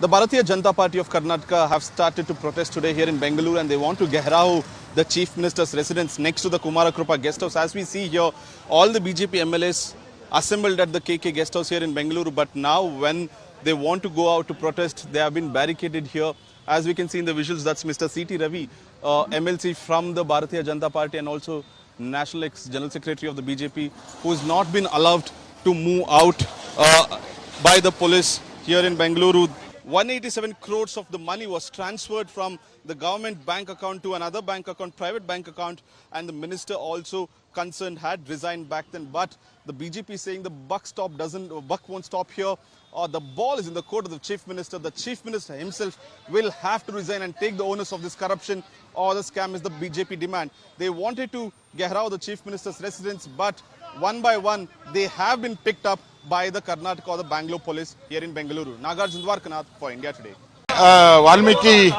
The Bharatiya Janata Party of Karnataka have started to protest today here in Bengaluru, and they want to Gherao the Chief Minister's residence next to the Kumarakrupa guest house. As we see here, all the BJP MLAs assembled at the KK guest house here in Bengaluru, but now when they want to go out to protest, they have been barricaded here. As we can see in the visuals, that's Mr. C.T. Ravi, MLC from the Bharatiya Janata Party and also National Ex-General Secretary of the BJP, who has not been allowed to move out by the police here in Bengaluru. 187 crores of the money was transferred from the government bank account to another bank account, private bank account, and the minister also concerned had resigned back then. But the BJP is saying the buck won't stop here. The ball is in the court of the chief minister. The chief minister himself will have to resign and take the onus of this corruption or the scam is the BJP demand. They wanted to Gherao the chief minister's residence, but one by one they have been picked up by the Karnataka or the Bangalore police here in Bengaluru. Nagarjun Dwarkanath for India Today. Valmiki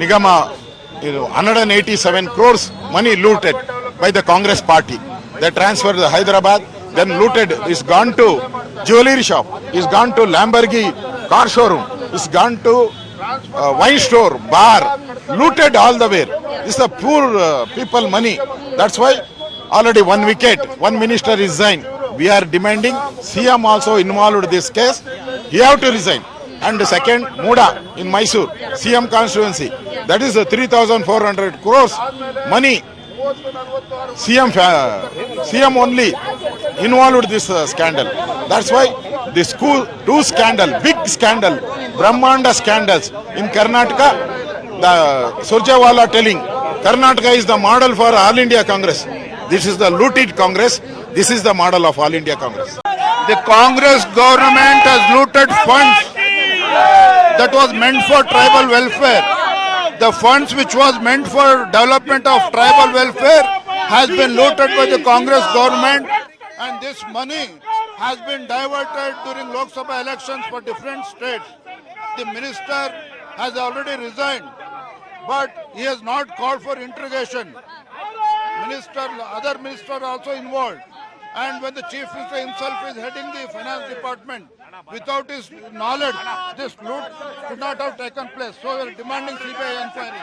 Nigama, 187 crores money looted by the Congress party. They transferred to Hyderabad, then looted, is gone to jewelry shop, is gone to Lamborghini car showroom, is gone to wine store, bar, looted all the way. This is the poor people money. That's why already one wicket, one minister resigned. We are demanding CM also involved in this case. He have to resign. And the second, Muda in Mysore, CM constituency. That is 3,400 crores money. CM only involved in this scandal. That's why this two scandal, big scandal, Brahmanda scandals in Karnataka. The Surjewala telling Karnataka is the model for All India Congress. This is the looted Congress. This is the model of All India Congress. The Congress government has looted funds that was meant for tribal welfare. The funds which was meant for development of tribal welfare has been looted by the Congress government, and this money has been diverted during Lok Sabha elections for different states. The minister has already resigned, but he has not called for interrogation. Other ministers are also involved. And when the chief minister himself is heading the finance department, without his knowledge, this loot could not have taken place. So we are demanding CBI inquiry.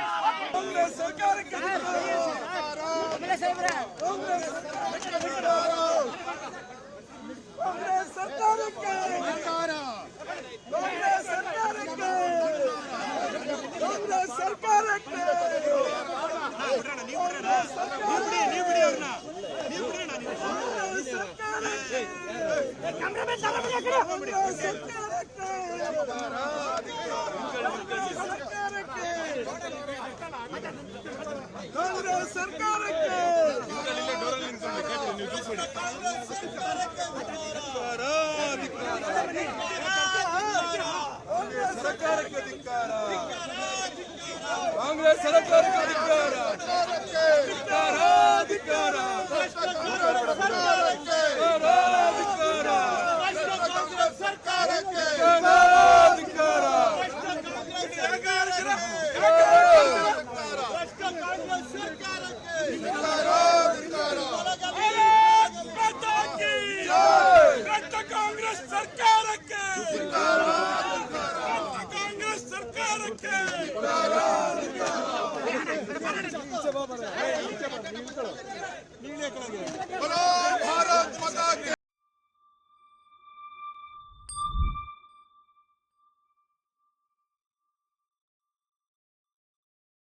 ನೀವೇ